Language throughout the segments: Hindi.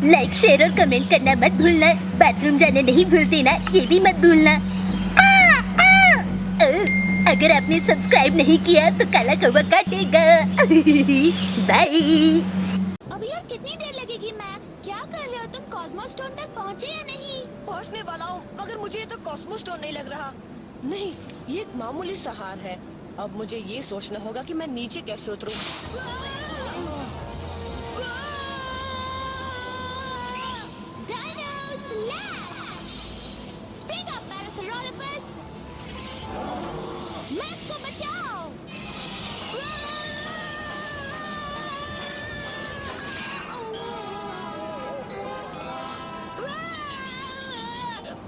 लाइक शेयर और कमेंट करना मत भूलना। बाथरूम जाना नहीं भूलते ना, ये भी मत भूलना। अगर आपने सब्सक्राइब नहीं किया तो काला कौवा काटेगा। बाय। अभी और कितनी देर लगेगी मैक्स? क्या कर रहे हो तुम? कॉस्मोस स्टोन तक पहुँचे या नहीं? पहुंचने वाला हूँ, मगर मुझे तो कॉस्मोस स्टोन नहीं लग रहा। नहीं, ये एक मामूली सा हार है। अब मुझे ये सोचना होगा कि मैं नीचे कैसे उतरूं। Dino Slash! Spring up Parasaurolophus! Max को बचाओ!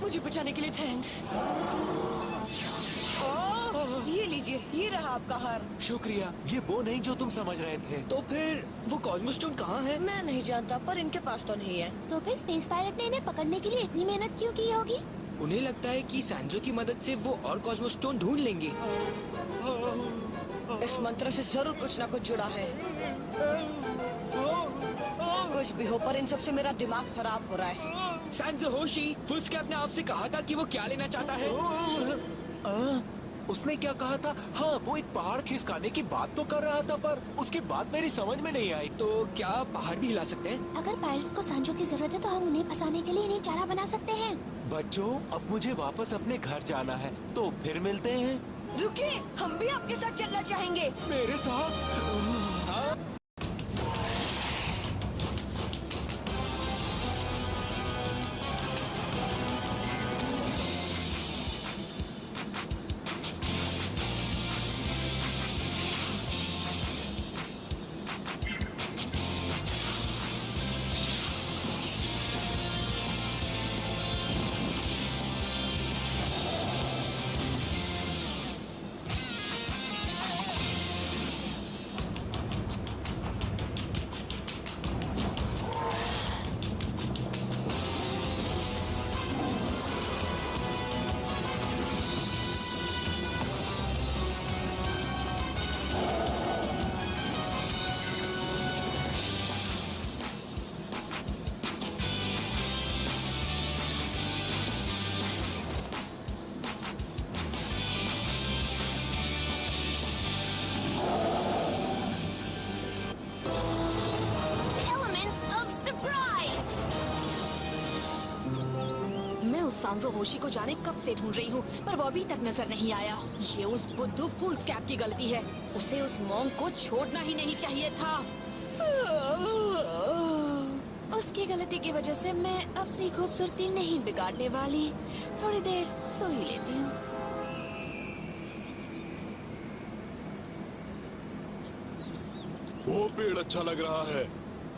मुझे बचाने के लिए थैंक्स। ये लीजिए, ये रहा आपका हार। शुक्रिया। ये वो नहीं जो तुम समझ रहे थे। तो फिर वो कॉस्मोस स्टोन कहाँ है? मैं नहीं जानता, पर इनके पास तो नहीं है। तो फिर स्पेस पायलट ने इन्हें पकड़ने के लिए इतनी मेहनत क्यों की होगी? उन्हें लगता है कि सैंजो की मदद से वो और कॉस्मोस स्टोन ढूंढ लेंगे। इस मंत्र से जरूर कुछ ना कुछ जुड़ा है। कुछ भी हो, पर इन सबसे मेरा दिमाग खराब हो रहा है। सैंजो होशी, फुल्सकैप ने आपसे कहा था कि वो क्या लेना चाहता है। उसने क्या कहा था? हाँ, वो एक पहाड़ खिसकाने की बात तो कर रहा था, पर उसकी बात मेरी समझ में नहीं आई। तो क्या पहाड़ भी हिला सकते हैं? अगर पायलट्स को सांजो की जरूरत है तो हम उन्हें फंसाने के लिए इन्हें चारा बना सकते हैं। बच्चों, अब मुझे वापस अपने घर जाना है, तो फिर मिलते हैं। रुकिए, हम भी आपके साथ चलना चाहेंगे। मेरे साथ? मैं उस सांजो होशी को जाने कब से ढूंढ रही हूँ, पर वो अभी तक नजर नहीं आया। ये उस बुद्धू फुल्सकैप की गलती है। उसे उस मॉन्क को छोड़ना ही नहीं चाहिए था। उसकी गलती की वजह से मैं अपनी खूबसूरती नहीं बिगाड़ने वाली। थोड़ी देर सो ही लेती हूँ। वो पेड़ अच्छा लग रहा है।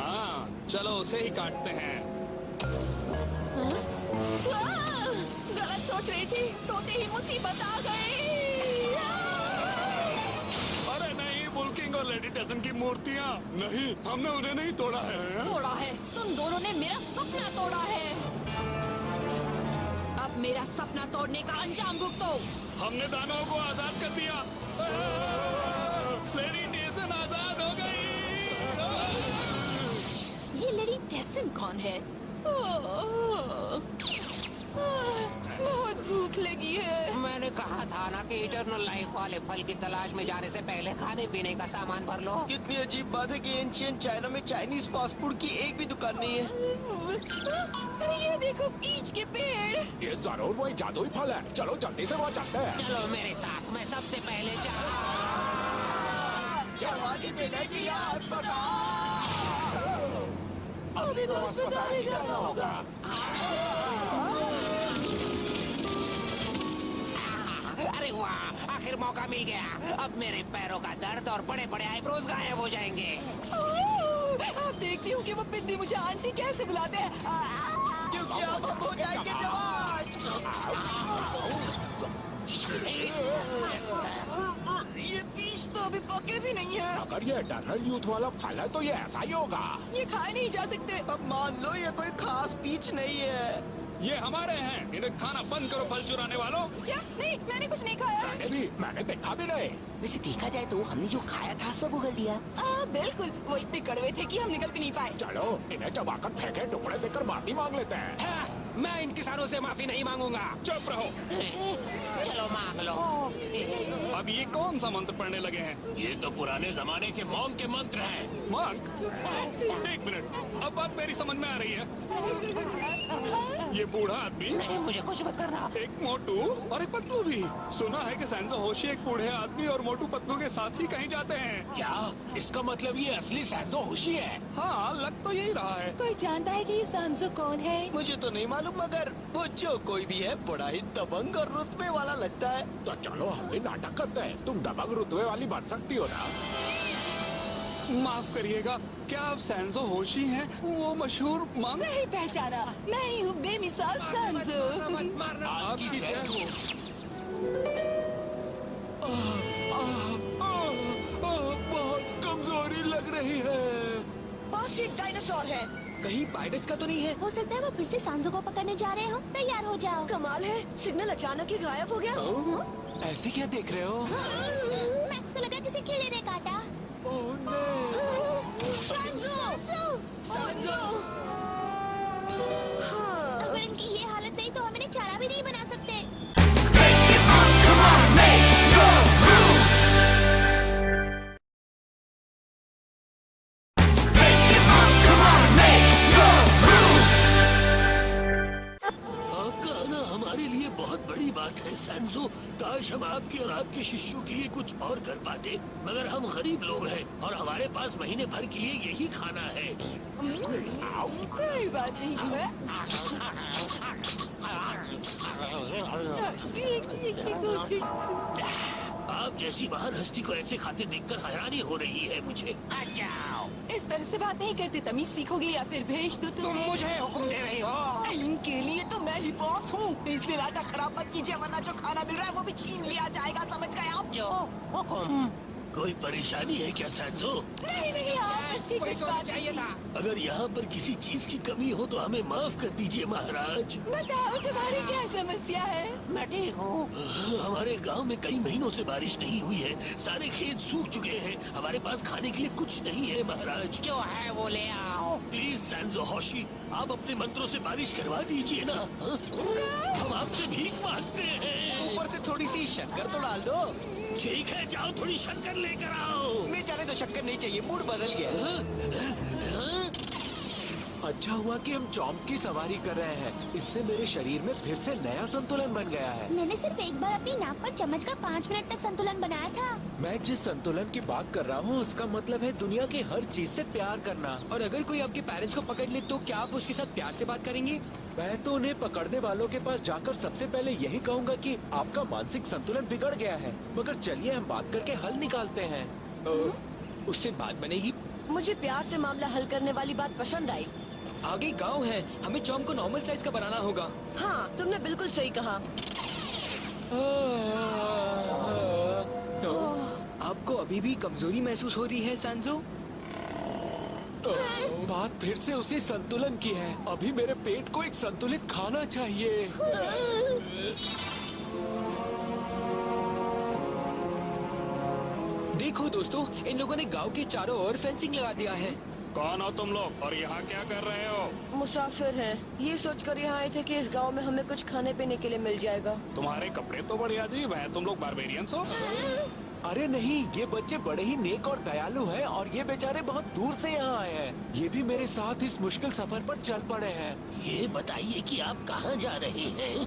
हाँ, चलो उसे ही काटते हैं। गलत सोच रही थी, सोते ही मुसीबत आ गई। अरे नहीं, बुल्किंग और लेडी टेसन की मूर्तियाँ। नहीं, हमने उन्हें नहीं तोड़ा है। तोड़ा है? तुम दोनों ने मेरा सपना तोड़ा है। अब मेरा सपना तोड़ने का अंजाम भुगतो। हमने दानवों को आजाद कर दिया। लेडी टेसन आजाद हो गई। ये लेडी टेसन कौन है? बहुत भूख लगी है। मैंने कहा था ना कि इटर्नल लाइफ वाले फल की तलाश में जाने से पहले खाने पीने का सामान भर लो। कितनी अजीब बात है कि एंशिएंट चाइना में चाइनीज फास्ट फूड की एक भी दुकान नहीं है। अरे ये देखो, पीच के पेड़। ये जरूर वही जादुई फल है। चलो जल्दी से वहाँ चलते हैं। चलो मेरे साथ, मैं सबसे पहले जवानी मिलेगी अभी तो अस्पताल ही जाना होगा। अरे वाह, आखिर मौका मिल गया। अब मेरे पैरों का दर्द और बड़े बड़े आईब्रोज गायब हो जाएंगे। अब देखती हूँ कि वो बिंदी मुझे आंटी कैसे बुलाते हैं, क्योंकि अब हम हो जाएंगे जवान। ये पीच तो अभी पके भी नहीं है। अगर ये इटर्नल यूथ वाला फल है तो ये ऐसा ही होगा। ये खाए नहीं जा सकते। अब मान लो ये कोई खास पीच नहीं है। ये हमारे हैं, इन्हें खाना बंद करो फल चुराने वालों। क्या? नहीं, मैंने कुछ नहीं खाया है। मैंने देखा भी नहीं। वैसे देखा जाए तो हमने जो खाया था सब उगल दिया। बिल्कुल, वो इतने कड़वे थे कि हम निकल भी नहीं पाए। चलो इन्हें चबाकर फेंके टुकड़े देकर माफी मांग लेते हैं। हाँ, मैं इन किसानों से माफी नहीं मांगूंगा। चुप रहो। चलो मांग लो। अब ये कौन सा मंत्र पढ़ने लगे हैं? ये तो पुराने जमाने के मॉन्क के मंत्र हैं। मंक? एक मिनट, अब बात मेरी समझ में आ रही है। ये बूढ़ा आदमी, नहीं, मुझे कुछ मत करना। एक मोटू और एक पतलू भी। सुना है कि सैंजो होशी एक बूढ़े आदमी और मोटू पतलू के साथ ही कहीं जाते हैं। क्या इसका मतलब ये असली सैंजो होशी है? हाँ, लग तो यही रहा है। कोई जानता है कि ये सांसो कौन है? मुझे तो नहीं मालूम, मगर वो जो कोई भी है बड़ा ही दबंग और रुतबे वाला लगता है। तो चलो हम भी नाटक करते हैं। तुम दबंग रुतबे वाली बन सकती हो ना? माफ करिएगा, क्या आप सैंजो होशी हैं? वो मशहूर मंक? नहीं पहचाना, मैं ही हूँ बेमिसाल सांसो। आपकी जय हो। बहुत कमजोरी लग रही है। बॉस, ये डायनासोर है। कहीं पायरेट्स का तो नहीं है? हो सकता है वो फिर से सांसो को पकड़ने जा रहे हो। तैयार हो जाओ। कमाल है, सिग्नल अचानक ही गायब हो गया। ऐसे क्या देख रहे हो? मैक्स को लगा किसी कीड़े ने काटा। ओह नहीं। सांसो! सांसो! अगर इनकी ये हालत नहीं तो हम इन्हें चारा भी नहीं बना सकते। आपका आना हमारे लिए बहुत बड़ी बात है सैंजो। काश हम आपके और आपके शिष्यों के लिए कुछ और कर पाते, मगर हम गरीब लोग हैं और हमारे पास महीने भर के लिए यही खाना है। कोई बात नहीं है। आप जैसी महान हस्ती को ऐसे खाते देखकर हैरानी हो रही है मुझे। इस तरह से बात नहीं करते, तमीज सीखोगे या फिर भेज दो तुम तुम्हें। मुझे हुक्म दे रही हो? इनके लिए तो मैं ही बॉस हूँ, इसलिए नाटक खराब मत कीजिए, वरना जो खाना मिल रहा है वो भी छीन लिया जाएगा, समझ गए आप? जो हुक्म। कोई परेशानी है क्या सैंजो? नहीं नहीं, आप इसकी कुछ बात चाहिए नहीं। था। अगर यहाँ पर किसी चीज की कमी हो तो हमें माफ कर दीजिए महाराज। बताओ तुम्हारी क्या समस्या है? मैं ठीक हूँ। हमारे गांव में कई महीनों से बारिश नहीं हुई है, सारे खेत सूख चुके हैं, हमारे पास खाने के लिए कुछ नहीं है महाराज। जो है वो ले आओ। प्लीज सैंजो होशी, आप अपने मंत्रों से बारिश करवा दीजिए ना। हाँ? हम आपसे भीख मांगते हैं। ऊपर से थोड़ी सी शक्कर तो डाल दो। ठीक है, जाओ थोड़ी शक्कर लेकर आओ। बेचारे तो शक्कर नहीं चाहिए, मूड बदल गया। अच्छा हुआ कि हम चॉम्प की सवारी कर रहे हैं। इससे मेरे शरीर में फिर से नया संतुलन बन गया है। मैंने सिर्फ एक बार अपनी नाक पर चम्मच का 5 मिनट तक संतुलन बनाया था। मैं जिस संतुलन की बात कर रहा हूँ उसका मतलब है दुनिया की हर चीज से प्यार करना। और अगर कोई आपके पेरेंट्स को पकड़ ले तो क्या आप उसके साथ प्यार से बात करेंगे? मैं तो उन्हें पकड़ने वालों के पास जाकर सबसे पहले यही कहूँगा कि आपका मानसिक संतुलन बिगड़ गया है। मगर चलिए हम बात करके हल निकालते हैं। उससे बात बनेगी? मुझे प्यार से मामला हल करने वाली बात पसंद आई। आगे गांव है, हमें चॉम को नॉर्मल साइज का बनाना होगा। हाँ, तुमने बिल्कुल सही कहा। आपको अभी भी कमजोरी महसूस हो रही है सांजो? बात फिर से उसी संतुलन की है। अभी मेरे पेट को एक संतुलित खाना चाहिए। देखो दोस्तों, इन लोगों ने गांव के चारों ओर फेंसिंग लगा दिया है। कौन हो तुम लोग और यहाँ क्या कर रहे हो? मुसाफिर हैं, ये सोचकर यहाँ आए थे कि इस गांव में हमें कुछ खाने पीने के लिए मिल जाएगा। तुम्हारे कपड़े तो बड़े अजीब हैं। तुम लोग बारबेरियंस हो? अरे नहीं, ये बच्चे बड़े ही नेक और दयालु हैं और ये बेचारे बहुत दूर से यहाँ आए हैं। ये भी मेरे साथ इस मुश्किल सफर पर चल पड़े हैं। ये बताइए कि आप कहाँ जा रहे हैं?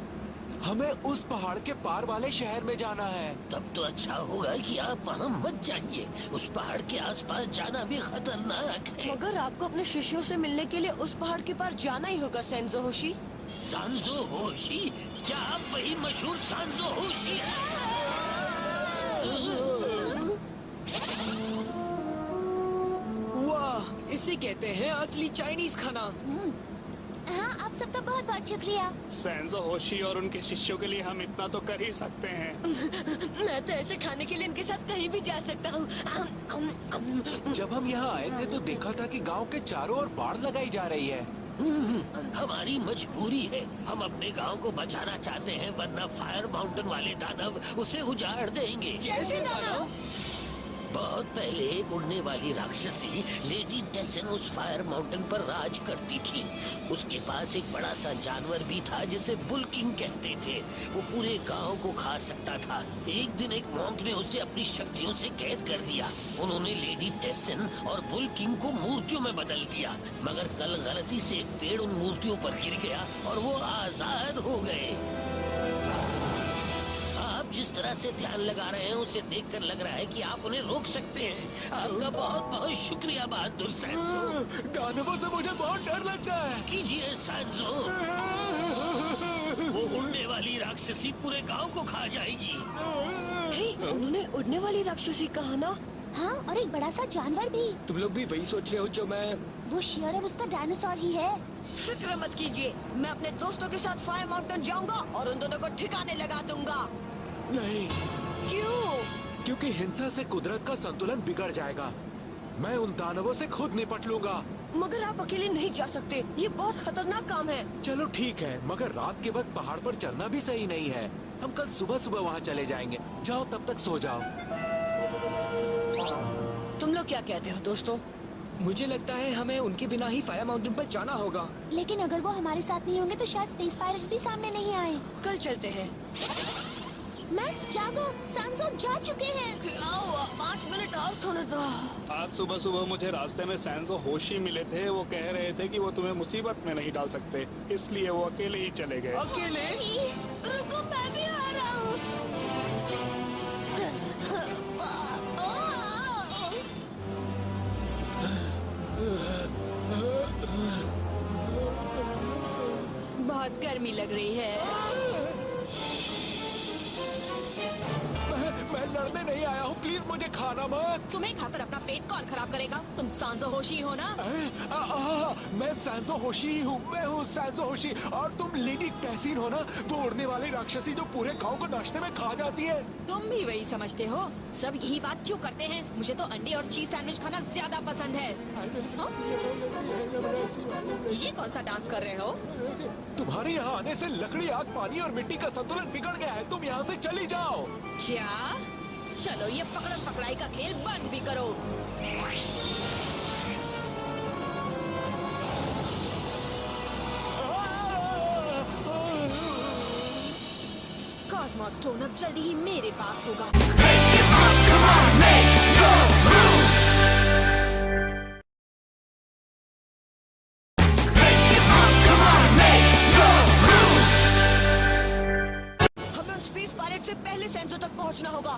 हमें उस पहाड़ के पार वाले शहर में जाना है। तब तो अच्छा होगा कि आप वहाँ मत जाइए। उस पहाड़ के आसपास जाना भी खतरनाक है। मगर आपको अपने शिष्यों से मिलने के लिए उस पहाड़ के पार जाना ही होगा सैंजो होशी। सांजो होशी? क्या आप वही मशहूर सांजो होशी हैं? वाह, इसे कहते हैं असली चाइनीज खाना। हाँ, आप सबका बहुत बहुत शुक्रिया। सैंजो होशी और उनके शिष्यों के लिए हम इतना तो कर ही सकते हैं। मैं तो ऐसे खाने के लिए इनके साथ कहीं भी जा सकता हूँ। जब हम यहाँ आए थे तो देखा था कि गांव के चारों ओर बाड़ लगाई जा रही है। हमारी मजबूरी है। हम अपने गांव को बचाना चाहते हैं, वरना फायर माउंटेन वाले दानव उसे उजाड़ देंगे। कैसे दानव? बहुत पहले एक उड़ने वाली राक्षसी लेडी टेसन उस फायर माउंटेन पर राज करती थी। उसके पास एक बड़ा सा जानवर भी था जिसे बुल किंग कहते थे। वो पूरे गांव को खा सकता था। एक दिन एक मॉन्क ने उसे अपनी शक्तियों से कैद कर दिया। उन्होंने लेडी टेसन और बुल किंग को मूर्तियों में बदल दिया, मगर कल गलती से एक पेड़ उन मूर्तियों पर गिर गया और वो आजाद हो गए। आप जिस तरह से ध्यान लगा रहे हैं उसे देखकर लग रहा है कि आप उन्हें रोक सकते हैं। आपका बहुत बहुत शुक्रिया बहादुर सैंजो। दानवों से मुझे बहुत डर लगता है। कीजिए सैंजो। वो उड़ने वाली राक्षसी पूरे गांव को खा जाएगी। उन्होंने उड़ने वाली राक्षसी कहा ना? हाँ, और एक बड़ा सा जानवर भी। तुम लोग भी वही सोच रहे हो जो मैं? वो शेर और उसका डायनासोर ही है। फिक्र मत कीजिए, मैं अपने दोस्तों के साथ फायर माउंटेन जाऊंगा और उन दोनों को ठिकाने लगा दूंगा। नहीं, क्यों? क्योंकि हिंसा से कुदरत का संतुलन बिगड़ जाएगा। मैं उन दानवों से खुद निपट लूंगा। मगर आप अकेले नहीं जा सकते, ये बहुत खतरनाक काम है। चलो ठीक है, मगर रात के वक्त पहाड़ पर चलना भी सही नहीं है। हम कल सुबह सुबह वहाँ चले जाएंगे। जाओ, तब तक सो जाओ। तुम लोग क्या कहते हो दोस्तों? मुझे लगता है हमें उनके बिना ही फायर माउंटेन पर जाना होगा। लेकिन अगर वो हमारे साथ नहीं होंगे तो शायद स्पेस पायरेट्स भी सामने नहीं आए। कल चलते हैं। मैक्स जागो, सैंजो जा चुके हैं। आओ, 5 मिनट और सोने दो। आज सुबह सुबह मुझे रास्ते में सैंजो होशी मिले थे। वो कह रहे थे कि वो तुम्हें मुसीबत में नहीं डाल सकते, इसलिए वो अकेले ही चले गए। अकेले? रुको, मैं भी आ रहा हूँ। बहुत गर्मी लग रही है। मैं लड़ने नहीं आया हूँ, प्लीज मुझे खाना मत। तुम्हें खाकर अपना पेट कौन खराब करेगा? तुम सांजो होशी हो ना? मैं सैंजो होशी ही हूँ। मैं हूँ सैंजो होशी। और तुम लेडी टेसिन हो ना, वो उड़ने वाली राक्षसी जो पूरे गांव को नाश्ते में खा जाती है। तुम भी वही समझते हो? सब यही बात क्यों करते हैं? मुझे तो अंडे और चीज सैंडविच खाना ज्यादा पसंद है। हाँ? ये कौन सा डांस कर रहे हो? तुम्हारे यहाँ आने से लकड़ी, आग, पानी और मिट्टी का संतुलन बिगड़ गया है। तुम यहाँ से चली जाओ। क्या? चलो ये पकड़म पकड़ाई का खेल बंद भी करो। कॉस्मो स्टोन अब जल्दी ही मेरे पास होगा। से पहले सेंसो तक पहुंचना होगा।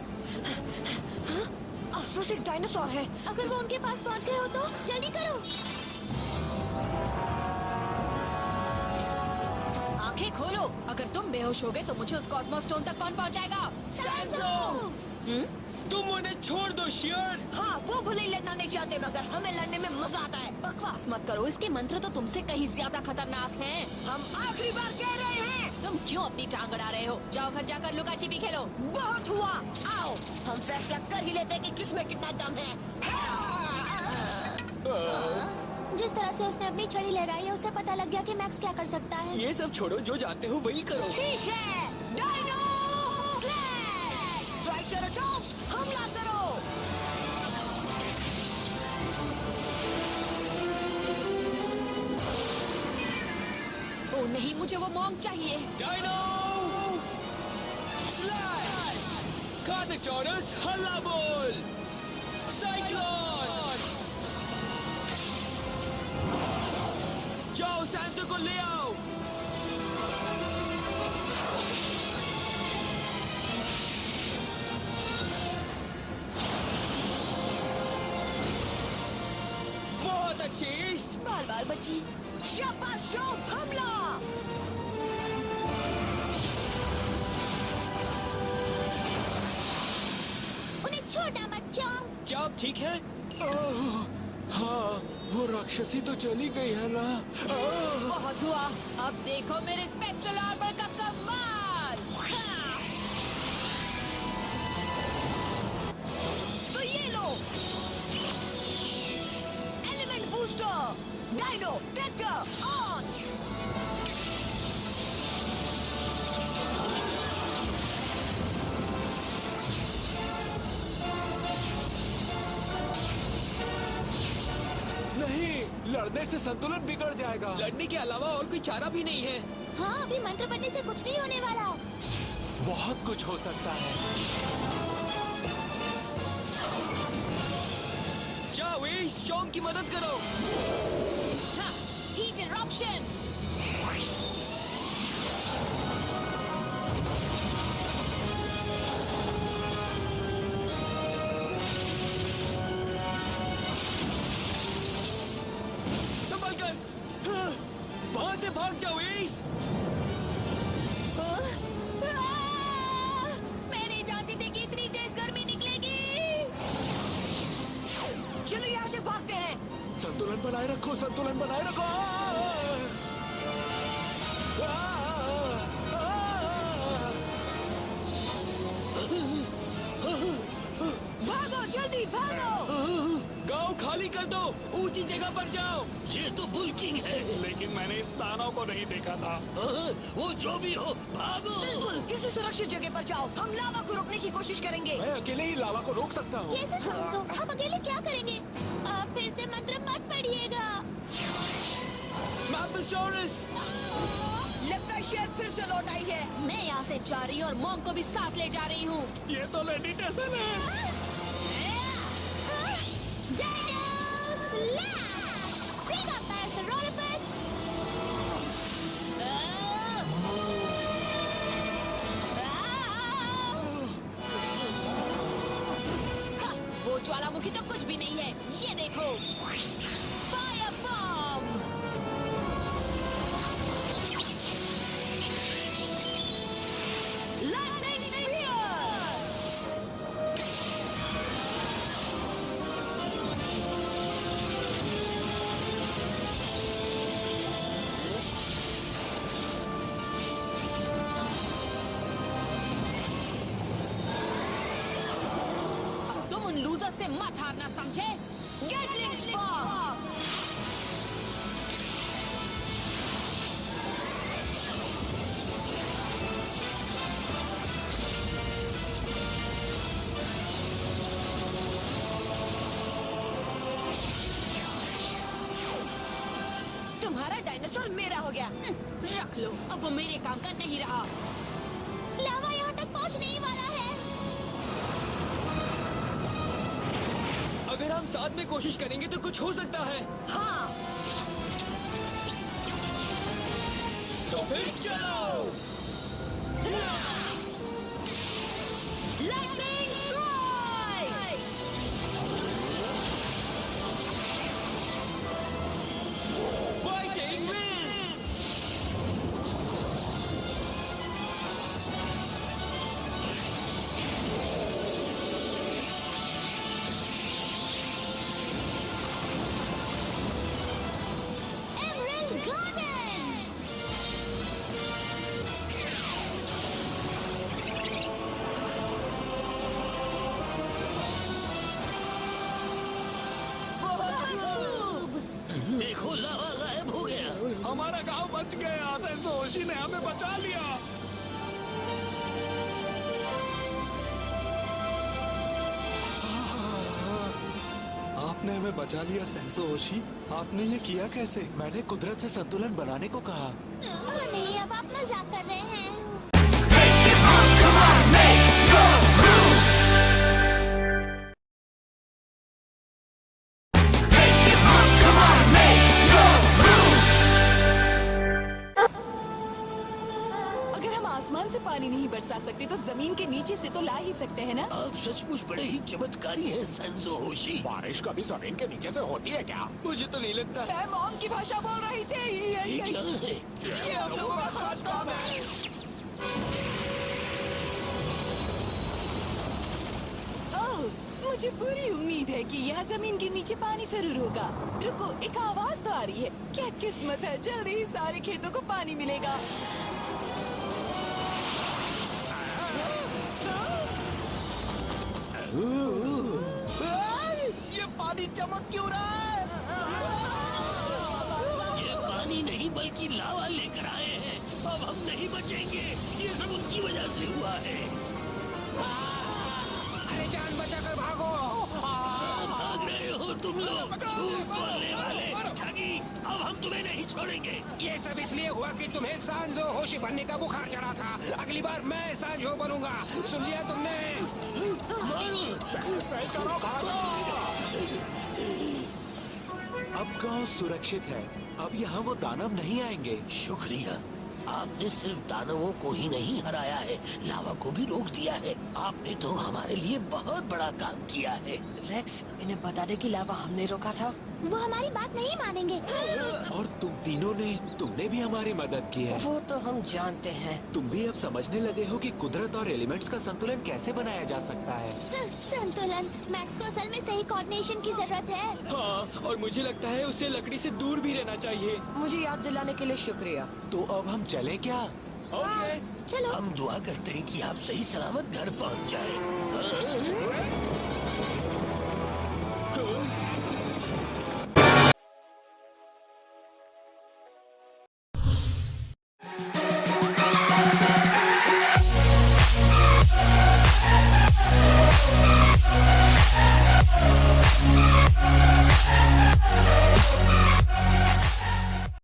आसपास एक डायनासोर है। अगर वो उनके पास पहुंच गए हो तो जल्दी करो। आंखें खोलो। अगर तुम बेहोश हो गए तो मुझे उस कॉस्मो स्टोन तक कौन पहुंचाएगा? सैंजो! तुम उन्हें छोड़ दो शियर। हाँ, वो भले ही लड़ना नहीं चाहते, मगर हमें लड़ने में मजा आता है। बकवास मत करो, इसके मंत्र तो तुमसे कहीं ज्यादा खतरनाक हैं। हम आखिरी बार कह रहे हैं। तुम क्यों अपनी टांग अड़ा रहे हो? जाओ घर जाकर लुका छिपी खेलो। बहुत हुआ, आओ हम फैसला कर ही लेते हैं कि किसमें कितना दम है। जिस तरह से उसने अपनी छड़ी लहराई है, उससे पता लग गया कि मैक्स क्या कर सकता है। ये सब छोड़ो, जो जानते हो वही करो। ठीक है, डायनो स्लैश! ट्राइसेराटॉप्स, हमला करो! ओ नहीं, मुझे वो मॉन्क चाहिए। Dino slash! कार्नोटोरस हल्ला बोल! साइक्लोन! जाओ सैंजो को ले आओ। बहुत अच्छी। बाल बाल बच्ची, शाबाश, हमला! उन्हें छोड़ना मत, चॉम। क्या आप ठीक हैं? हाँ, वो राक्षसी तो चली गई है ना। बहुत हुआ, अब देखो मेरे स्पेक्ट्रल आर्मर का कमाल। हाँ! तो ये लो, element booster, Dino tractor on. लड़ने से संतुलन बिगड़ जाएगा। लड़ने के अलावा और कोई चारा भी नहीं है। हाँ, अभी मंत्र पढ़ने से कुछ नहीं होने वाला। बहुत कुछ हो सकता है। जाओ एस, स्टॉर्म की मदद करो। Heat eruption. संभल कर। वहां से भाग जाओ एस। मैं नहीं जानती थी कि इतनी तेज गर्मी निकलेगी। चलो यहाँ से भागते हैं। संतुलन बनाए रखो, संतुलन बनाए रखो। भागो जल्दी भागो। गांव खाली कर दो, ऊंची जगह पर जाओ। ये तो बुल्किंग है। लेकिन मैंने इस दानव को नहीं देखा था। वो जो भी हो, भागो। बिल्कुल, किसी सुरक्षित जगह पर जाओ। हम लावा को रोकने की कोशिश करेंगे। मैं अकेले ही लावा को रोक सकता हूँ। कैसे समझो? हम अकेले क्या करेंगे? आप फिर से मंत्र मत पढ़िएगा। मैप्रोसॉरस, लगता है शेर फिर से लौट आई है। मैं यहाँ से जा रही हूँ और मॉम को भी साथ ले जा रही हूँ। ये तो मेडिटेशन है। Dino Slash! Spring up, Parasaurolophus! वो ज्वालामुखी तो कुछ भी नहीं है। ये देखो, फायर बॉम्ब। Lightning spear. अब तुम उन लूजर से मत हारना, समझे? गेटलिंग स्पॉट। तुम्हारा डायनासोर मेरा हो गया। रख लो, अब वो मेरे काम का नहीं रहा। लावा यहाँ तक पहुँचने ही वाला है। अगर हम साथ में कोशिश करेंगे तो कुछ हो सकता है। हाँ, तो फिर चलो। lightning strike। Fighting will. Emerald Garden! देखो, लावा गायब हो गया। हमारा गांव बच गया। सेंसो होशी ने हमें बचा लिया। आपने हमें बचा लिया सेंसो होशी। आपने ये किया कैसे? मैंने कुदरत से संतुलन बनाने को कहा। ओह नहीं, अब आप मजाक कर रहे हैं। अगर हम आसमान से पानी नहीं बरसा सकते तो जमीन के नीचे से तो ला ही सकते हैं ना। आप सचमुच बड़े ही चमत्कारी हैं, सेंसो होशी। बारिश कभी जमीन के नीचे से होती है क्या? मुझे तो नहीं लगता। मैं मॉम की भाषा बोल रही थी। ये क्या है? ये हम लोगों का खास काम है। ओह, मुझे पूरी उम्मीद है कि यहाँ जमीन के नीचे पानी जरूर होगा। रुको, एक आवाज तो आ रही है। क्या किस्मत है, जल्दी ही सारे खेतों को पानी मिलेगा। ये पानी चमक क्यों रहा है? ये पानी नहीं बल्कि लावा लेकर आए हैं। अब हम नहीं बचेंगे। ये सब उनकी वजह से हुआ है। अरे जान बचाकर भागो। भाग रहे हो तुम लोग झूठ बोलने वाले ठगी। अब हम तुम्हें नहीं छोड़ेंगे। ये सब इसलिए हुआ कि तुम्हें सांजो होशी बनने का बुखार चढ़ा था। अगली बार मैं सांजो बनूंगा, सुन लिया तुमने? मारो। अब गांव सुरक्षित है। अब यहाँ वो दानव नहीं आएंगे। शुक्रिया, आपने सिर्फ दानवों को ही नहीं हराया है, लावा को भी रोक दिया है। आपने तो हमारे लिए बहुत बड़ा काम किया है। रेक्स, इन्हें बता दे कि लावा हमने रोका था। वो हमारी बात नहीं मानेंगे। और तुम तीनों ने, तुमने भी हमारी मदद की है। वो तो हम जानते हैं। तुम भी अब समझने लगे हो कि कुदरत और एलिमेंट्स का संतुलन कैसे बनाया जा सकता है। संतुलन, मैक्स को असल में सही कोऑर्डिनेशन की जरूरत है। हाँ, और मुझे लगता है उसे लकड़ी से दूर भी रहना चाहिए। मुझे याद दिलाने के लिए शुक्रिया। तो अब हम चलें क्या? ओके। चलो। हम दुआ करते हैं कि आप सही सलामत घर पहुंच जाएं। हाँ?